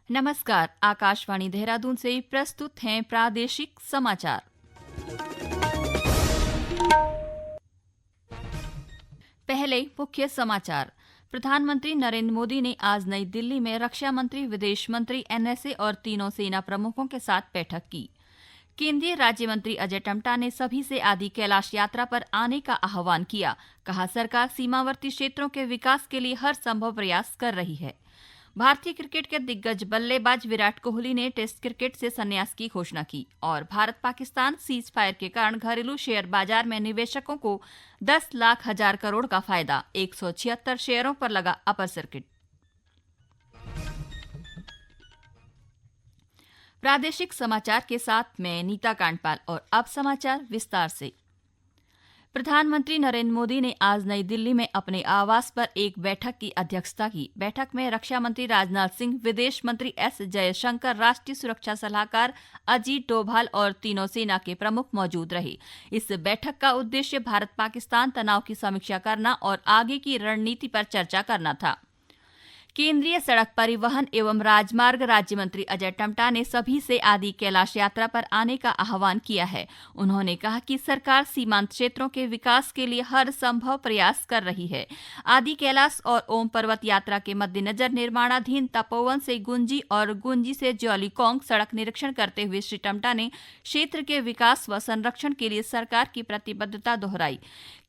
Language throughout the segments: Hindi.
नमस्कार, आकाशवाणी देहरादून से प्रस्तुत हैं प्रादेशिक समाचार। पहले मुख्य समाचार। प्रधानमंत्री नरेंद्र मोदी ने आज नई दिल्ली में रक्षा मंत्री, विदेश मंत्री, एनएसए और तीनों सेना प्रमुखों के साथ बैठक की। केंद्रीय राज्य मंत्री अजय टम्टा ने सभी से आदि कैलाश यात्रा पर आने का आह्वान किया। कहा, सरकार सीमावर्ती क्षेत्रों के विकास के लिए हर संभव प्रयास कर रही है। भारतीय क्रिकेट के दिग्गज बल्लेबाज विराट कोहली ने टेस्ट क्रिकेट से संन्यास की घोषणा की और भारत पाकिस्तान सीज फायर के कारण घरेलू शेयर बाजार में निवेशकों को 10 लाख हजार करोड़ का फायदा, 176 शेयरों पर लगा अपर सर्किट। प्रादेशिक समाचार के साथ मैं नीता कांडपाल और अब समाचार विस्तार से। प्रधानमंत्री नरेंद्र मोदी ने आज नई दिल्ली में अपने आवास पर एक बैठक की अध्यक्षता की। बैठक में रक्षा मंत्री राजनाथ सिंह, विदेश मंत्री एस जयशंकर, राष्ट्रीय सुरक्षा सलाहकार अजीत डोभाल और तीनों सेना के प्रमुख मौजूद रहे। इस बैठक का उद्देश्य भारत पाकिस्तान तनाव की समीक्षा करना और आगे की रणनीति पर चर्चा करना था। केंद्रीय सड़क परिवहन एवं राजमार्ग राज्य मंत्री अजय टम्टा ने सभी से आदि कैलाश यात्रा पर आने का आह्वान किया है। उन्होंने कहा कि सरकार सीमांत क्षेत्रों के विकास के लिए हर संभव प्रयास कर रही है। आदि कैलाश और ओम पर्वत यात्रा के मद्देनजर निर्माणाधीन तपोवन से गुंजी और गुंजी से ज्वालीकोंग सड़क निरीक्षण करते हुए श्री टम्टा ने क्षेत्र के विकास व संरक्षण के लिए सरकार की प्रतिबद्धता दोहराई।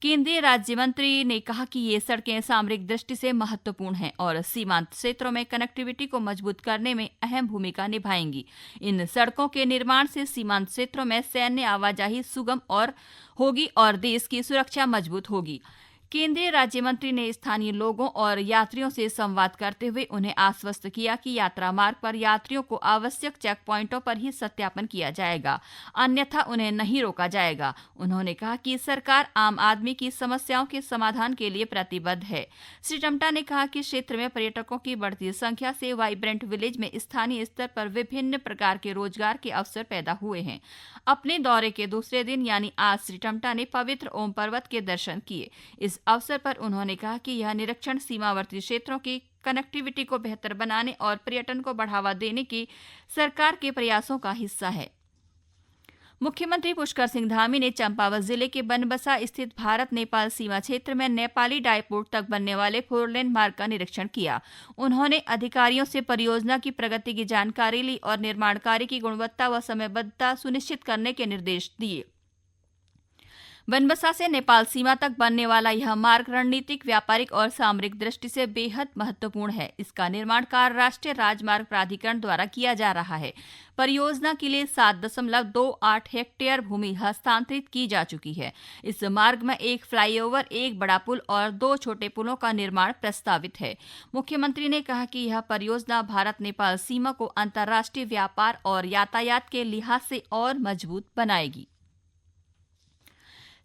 केंद्रीय राज्य मंत्री ने कहा कि ये सड़कें सामरिक दृष्टि से महत्वपूर्ण हैं और सीमांत क्षेत्रों में कनेक्टिविटी को मजबूत करने में अहम भूमिका निभाएंगी। इन सड़कों के निर्माण से सीमांत क्षेत्रों में सैन्य आवाजाही सुगम होगी और देश की सुरक्षा मजबूत होगी। केंद्रीय राज्य मंत्री ने स्थानीय लोगों और यात्रियों से संवाद करते हुए उन्हें आश्वस्त किया कि यात्रा मार्ग पर यात्रियों को आवश्यक चेक पॉइंटों पर ही सत्यापन किया जाएगा, अन्यथा उन्हें नहीं रोका जाएगा। उन्होंने कहा कि सरकार आम आदमी की समस्याओं के समाधान के लिए प्रतिबद्ध है। श्री टम्टा ने कहा कि क्षेत्र में पर्यटकों की बढ़ती संख्या से वाइब्रेंट विलेज में स्थानीय स्तर पर विभिन्न प्रकार के रोजगार के अवसर पैदा हुए हैं। अपने दौरे के दूसरे दिन यानी आज श्री टम्टा ने पवित्र ओम पर्वत के दर्शन किए। इस अवसर पर उन्होंने कहा कि यह निरीक्षण सीमावर्ती क्षेत्रों की कनेक्टिविटी को बेहतर बनाने और पर्यटन को बढ़ावा देने के सरकार के प्रयासों का हिस्सा है। मुख्यमंत्री पुष्कर सिंह धामी ने चंपावत जिले के बनबसा स्थित भारत नेपाल सीमा क्षेत्र में नेपाली डाईपोर्ट तक बनने वाले 4 लेन मार्ग का निरीक्षण किया। उन्होंने अधिकारियों से परियोजना की प्रगति की जानकारी ली और निर्माण कार्य की गुणवत्ता व समयबद्धता सुनिश्चित करने के निर्देश दिए। बनबसा से नेपाल सीमा तक बनने वाला यह मार्ग रणनीतिक, व्यापारिक और सामरिक दृष्टि से बेहद महत्वपूर्ण है। इसका निर्माण कार्य राष्ट्रीय राजमार्ग प्राधिकरण द्वारा किया जा रहा है। परियोजना के लिए 7.28 हेक्टेयर भूमि हस्तांतरित की जा चुकी है। इस मार्ग में एक फ्लाईओवर, एक बड़ा पुल और 2 छोटे पुलों का निर्माण प्रस्तावित है। मुख्यमंत्री ने कहा कि यह परियोजना भारत नेपाल सीमा को अंतर्राष्ट्रीय व्यापार और यातायात के लिहाज से और मजबूत बनाएगी।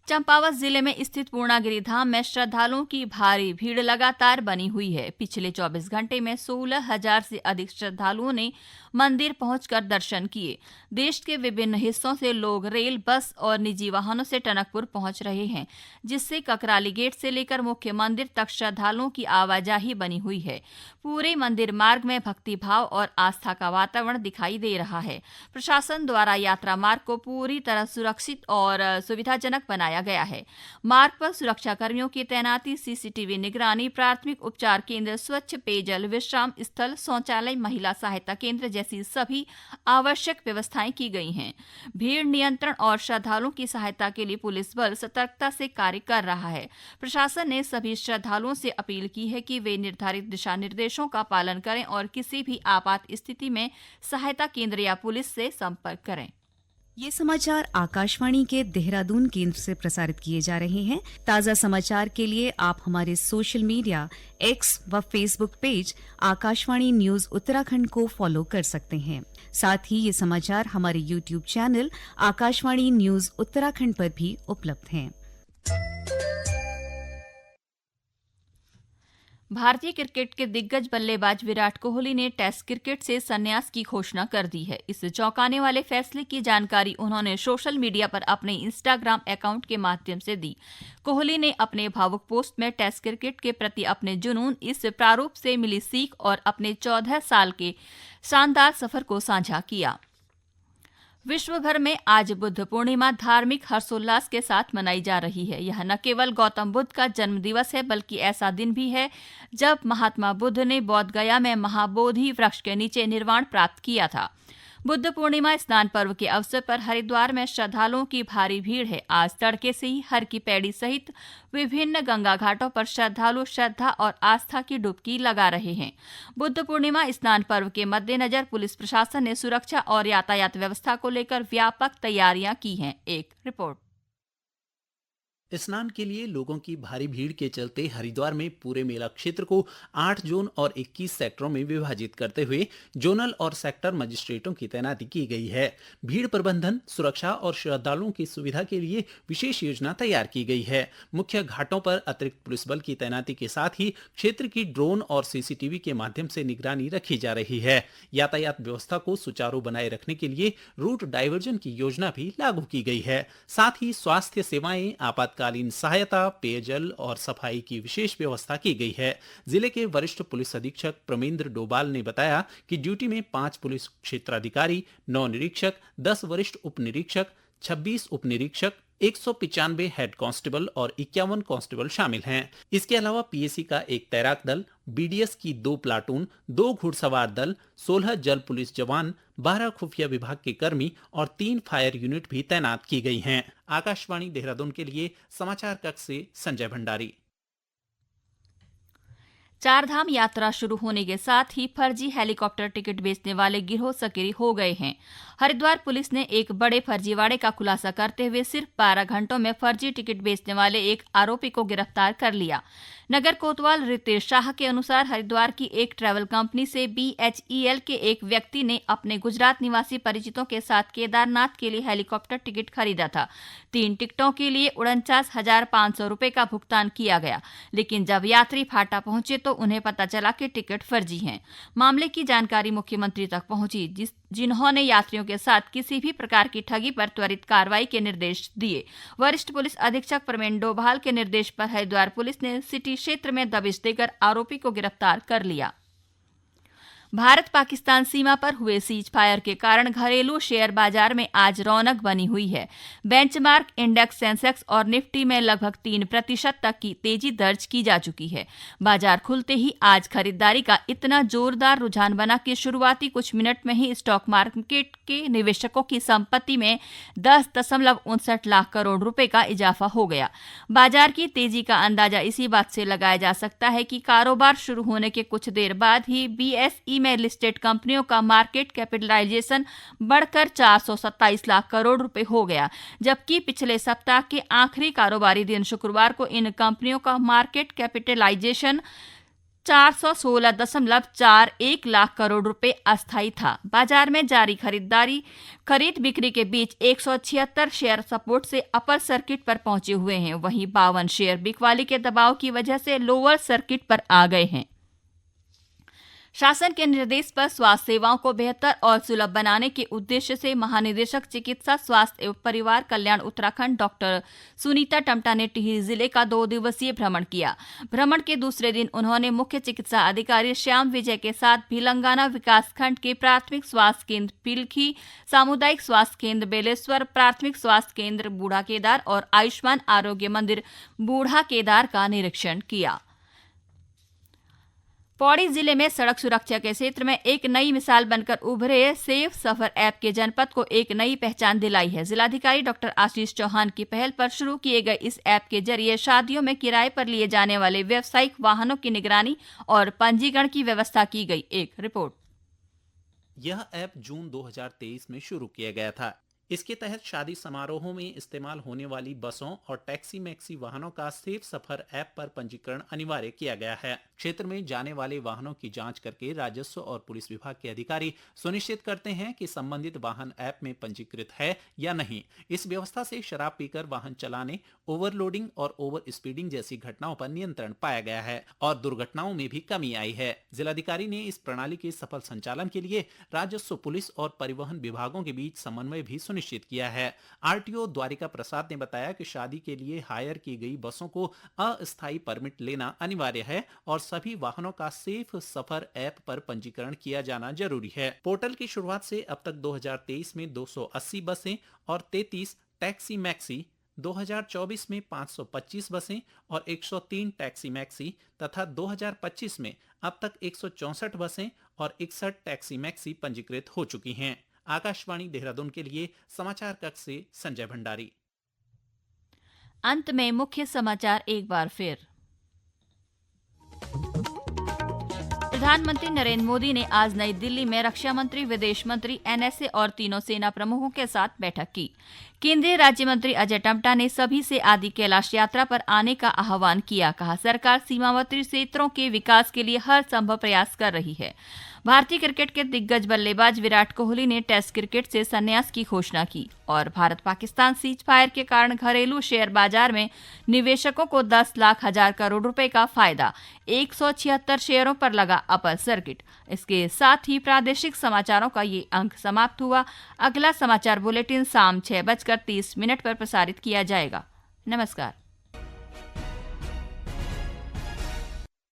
चंपावत जिले में स्थित पूर्णागिरि धाम में श्रद्धालुओं की भारी भीड़ लगातार बनी हुई है। पिछले 24 घंटे में 16,000 से अधिक श्रद्धालुओं ने मंदिर पहुंचकर दर्शन किए। देश के विभिन्न हिस्सों से लोग रेल, बस और निजी वाहनों से टनकपुर पहुंच रहे हैं, जिससे ककराली गेट से लेकर मुख्य मंदिर तक श्रद्धालुओं की आवाजाही बनी हुई है। पूरे मंदिर मार्ग में भक्तिभाव और आस्था का वातावरण दिखाई दे रहा है। प्रशासन द्वारा यात्रा मार्ग को पूरी तरह सुरक्षित और सुविधाजनक बनाया गया है। मार्ग पर सुरक्षा कर्मियों की तैनाती, सीसीटीवी निगरानी, प्राथमिक उपचार केंद्र, स्वच्छ पेयजल, विश्राम स्थल, शौचालय, महिला सहायता केंद्र जैसी सभी आवश्यक व्यवस्थाएं की गई हैं। भीड़ नियंत्रण और श्रद्धालुओं की सहायता के लिए पुलिस बल सतर्कता से कार्य कर रहा है। प्रशासन ने सभी श्रद्धालुओं से अपील की है कि वे निर्धारित दिशा निर्देशों का पालन करें और किसी भी आपात स्थिति में सहायता केंद्र या पुलिस से संपर्क करें। ये समाचार आकाशवाणी के देहरादून केंद्र से प्रसारित किए जा रहे हैं। ताज़ा समाचार के लिए आप हमारे सोशल मीडिया एक्स व Facebook page Akashvani news Uttarakhand को फॉलो कर सकते हैं। साथ ही ये समाचार हमारे YouTube channel Akashvani news Uttarakhand पर भी उपलब्ध हैं। भारतीय क्रिकेट के दिग्गज बल्लेबाज विराट कोहली ने टेस्ट क्रिकेट से संन्यास की घोषणा कर दी है। इस चौंकाने वाले फैसले की जानकारी उन्होंने सोशल मीडिया पर अपने इंस्टाग्राम अकाउंट के माध्यम से दी। कोहली ने अपने भावुक पोस्ट में टेस्ट क्रिकेट के प्रति अपने जुनून, इस प्रारूप से मिली सीख और अपने 14 साल के शानदार सफर को साझा किया। विश्व भर में आज बुद्ध पूर्णिमा धार्मिक हर्षोल्लास के साथ मनाई जा रही है। यह न केवल गौतम बुद्ध का जन्म दिवस है, बल्कि ऐसा दिन भी है जब महात्मा बुद्ध ने बोध गया में महाबोधि वृक्ष के नीचे निर्वाण प्राप्त किया था। बुद्ध पूर्णिमा स्नान पर्व के अवसर पर हरिद्वार में श्रद्धालुओं की भारी भीड़ है। आज तड़के से ही हर की पैड़ी सहित विभिन्न गंगा घाटों पर श्रद्धालु श्रद्धा और आस्था की डुबकी लगा रहे हैं। बुद्ध पूर्णिमा स्नान पर्व के मद्देनजर पुलिस प्रशासन ने सुरक्षा और यातायात व्यवस्था को लेकर व्यापक तैयारियां की हैं। एक रिपोर्ट। स्नान के लिए लोगों की भारी भीड़ के चलते हरिद्वार में पूरे मेला क्षेत्र को 8 जोन और 21 सेक्टरों में विभाजित करते हुए जोनल और सेक्टर मजिस्ट्रेटों की तैनाती की गई है। भीड़ प्रबंधन, सुरक्षा और श्रद्धालुओं की सुविधा के लिए विशेष योजना तैयार की गई है। मुख्य घाटों पर अतिरिक्त पुलिस बल की तैनाती के साथ ही क्षेत्र की ड्रोन और सीसीटीवी के माध्यम से निगरानी रखी जा रही है। यातायात व्यवस्था को सुचारू बनाए रखने के लिए रूट डाइवर्जन की योजना भी लागू की गई है। साथ ही स्वास्थ्य सेवाएं, आपातकालीन सहायता, पेयजल और सफाई की विशेष व्यवस्था की गई है। जिले के वरिष्ठ पुलिस अधीक्षक प्रमेंद्र डोभाल ने बताया कि ड्यूटी में 5 पुलिस क्षेत्राधिकारी, 9 निरीक्षक, 10 वरिष्ठ उप निरीक्षक, 26 उप निरीक्षक, 195 हेड कांस्टेबल और 51 कांस्टेबल शामिल हैं। इसके अलावा पीएसी का एक तैराक दल, बीडीएस की 2 प्लाटून, 2 घुड़सवार दल, 16 जल पुलिस जवान, 12 खुफिया विभाग के कर्मी और 3 फायर यूनिट भी तैनात की गई हैं। आकाशवाणी देहरादून के लिए समाचार कक्ष से संजय भंडारी। चारधाम यात्रा शुरू होने के साथ ही फर्जी हेलीकॉप्टर टिकट बेचने वाले गिरोह सक्रिय हो गए हैं। हरिद्वार पुलिस ने एक बड़े फर्जीवाड़े का खुलासा करते हुए सिर्फ 12 घंटों में फर्जी टिकट बेचने वाले एक आरोपी को गिरफ्तार कर लिया। नगर कोतवाल रितेश शाह के अनुसार हरिद्वार की एक ट्रैवल कंपनी से BHEL के एक व्यक्ति ने अपने गुजरात निवासी परिचितों के साथ केदारनाथ के लिए हेलीकॉप्टर टिकट खरीदा था। 3 टिकटों के लिए 49,500 रुपए का भुगतान किया गया, लेकिन जब यात्री फाटा पहुंचे तो उन्हें पता चला कि टिकट फर्जी हैं। मामले की जानकारी मुख्यमंत्री तक पहुंची, जिन्होंने यात्रियों के साथ किसी भी प्रकार की ठगी पर त्वरित कार्रवाई के निर्देश दिए। वरिष्ठ पुलिस अधीक्षक प्रमेंद्र डोभाल के निर्देश पर हरिद्वार पुलिस ने सिटी क्षेत्र में दबिश देकर आरोपी को गिरफ्तार कर लिया। भारत पाकिस्तान सीमा पर हुए सीज फायर के कारण घरेलू शेयर बाजार में आज रौनक बनी हुई है। बेंचमार्क इंडेक्स सेंसेक्स और निफ्टी में लगभग 3% तक की तेजी दर्ज की जा चुकी है। बाजार खुलते ही आज खरीदारी का इतना जोरदार रुझान बना कि शुरुआती कुछ मिनट में ही स्टॉक मार्केट के निवेशकों की संपत्ति में 10.59 लाख करोड़ रुपए का इजाफा हो गया। बाजार की तेजी का अंदाजा इसी बात से लगाया जा सकता है कि कारोबार शुरू होने के कुछ देर बाद ही BSE में लिस्टेड कंपनियों का मार्केट कैपिटलाइजेशन बढ़कर 427 लाख करोड़ रुपए हो गया, जबकि पिछले सप्ताह के आखिरी कारोबारी दिन शुक्रवार को इन कंपनियों का मार्केट कैपिटलाइजेशन 416.41 लाख करोड़ रुपए अस्थायी था। बाजार में जारी खरीद बिक्री के बीच 176 शेयर सपोर्ट से अपर सर्किट पर पहुंचे हुए हैं, वहीं 52 शेयर बिकवाली के दबाव की वजह से लोअर सर्किट पर आ गए हैं। शासन के निर्देश पर स्वास्थ्य सेवाओं को बेहतर और सुलभ बनाने के उद्देश्य से महानिदेशक चिकित्सा स्वास्थ्य एवं परिवार कल्याण उत्तराखंड डॉक्टर सुनीता टम्टा ने टिहरी जिले का 2 दिवसीय भ्रमण किया। भ्रमण के दूसरे दिन उन्होंने मुख्य चिकित्सा अधिकारी श्याम विजय के साथ भिलंगाना विकासखंड के प्राथमिक स्वास्थ्य केंद्र पिलखी, सामुदायिक स्वास्थ्य केंद्र बेलेश्वर, प्राथमिक स्वास्थ्य केंद्र बूढ़ा केदार और आयुष्मान आरोग्य मंदिर बूढ़ा केदार का निरीक्षण किया। पौड़ी जिले में सड़क सुरक्षा के क्षेत्र में एक नई मिसाल बनकर उभरे सेफ सफर ऐप के जनपद को एक नई पहचान दिलाई है। जिलाधिकारी डॉक्टर आशीष चौहान की पहल पर शुरू किए गए इस ऐप के जरिए शादियों में किराए पर लिए जाने वाले व्यावसायिक वाहनों की निगरानी और पंजीकरण की व्यवस्था की गई। एक रिपोर्ट। यह ऐप जून 2023 में शुरू किया गया था। इसके तहत शादी समारोहों में इस्तेमाल होने वाली बसों और टैक्सी मैक्सी वाहनों का सेफ सफर ऐप पर पंजीकरण अनिवार्य किया गया है। क्षेत्र में जाने वाले वाहनों की जांच करके राजस्व और पुलिस विभाग के अधिकारी सुनिश्चित करते हैं कि संबंधित वाहन ऐप में पंजीकृत है या नहीं। इस व्यवस्था से शराब पीकर वाहन चलाने, ओवरलोडिंग और ओवर स्पीडिंग जैसी घटनाओं पर नियंत्रण पाया गया है और दुर्घटनाओं में भी कमी आई है। जिलाधिकारी ने इस प्रणाली के सफल संचालन के लिए राजस्व, पुलिस और परिवहन विभागों के बीच समन्वय भी सुनिश्चित किया है। आरटीओ द्वारिका प्रसाद ने बताया कि शादी के लिए हायर की गई बसों को अस्थायी परमिट लेना अनिवार्य है और सभी वाहनों का सेफ सफर ऐप पर पंजीकरण किया जाना जरूरी है। पोर्टल की शुरुआत से अब तक 2023 में 280 बसें और 33 टैक्सी मैक्सी, 2024 में 525 बसें और 103 टैक्सी मैक्सी तथा 2025 में अब तक 164 बसें और 61 टैक्सी मैक्सी पंजीकृत हो चुकी हैं। आकाशवाणी देहरादून के लिए समाचार कक्ष से संजय भंडारी। अंत में मुख्य समाचार एक बार फिर। प्रधानमंत्री नरेंद्र मोदी ने आज नई दिल्ली में रक्षा मंत्री, विदेश मंत्री, एनएसए और तीनों सेना प्रमुखों के साथ बैठक की। केंद्रीय राज्य मंत्री अजय टम्टा ने सभी से आदि कैलाश यात्रा पर आने का आह्वान किया। कहा, सरकार सीमावर्ती क्षेत्रों के विकास के लिए हर संभव प्रयास कर रही है। भारतीय क्रिकेट के दिग्गज बल्लेबाज विराट कोहली ने टेस्ट क्रिकेट से संन्यास की घोषणा की। और भारत पाकिस्तान सीज फायर के कारण घरेलू शेयर बाजार में निवेशकों को 10 लाख हजार करोड़ रुपए का फायदा, 176 शेयरों पर लगा अपर सर्किट। इसके साथ ही प्रादेशिक समाचारों का ये अंक समाप्त हुआ। अगला समाचार बुलेटिन शाम 6:30 पर प्रसारित किया जाएगा। नमस्कार।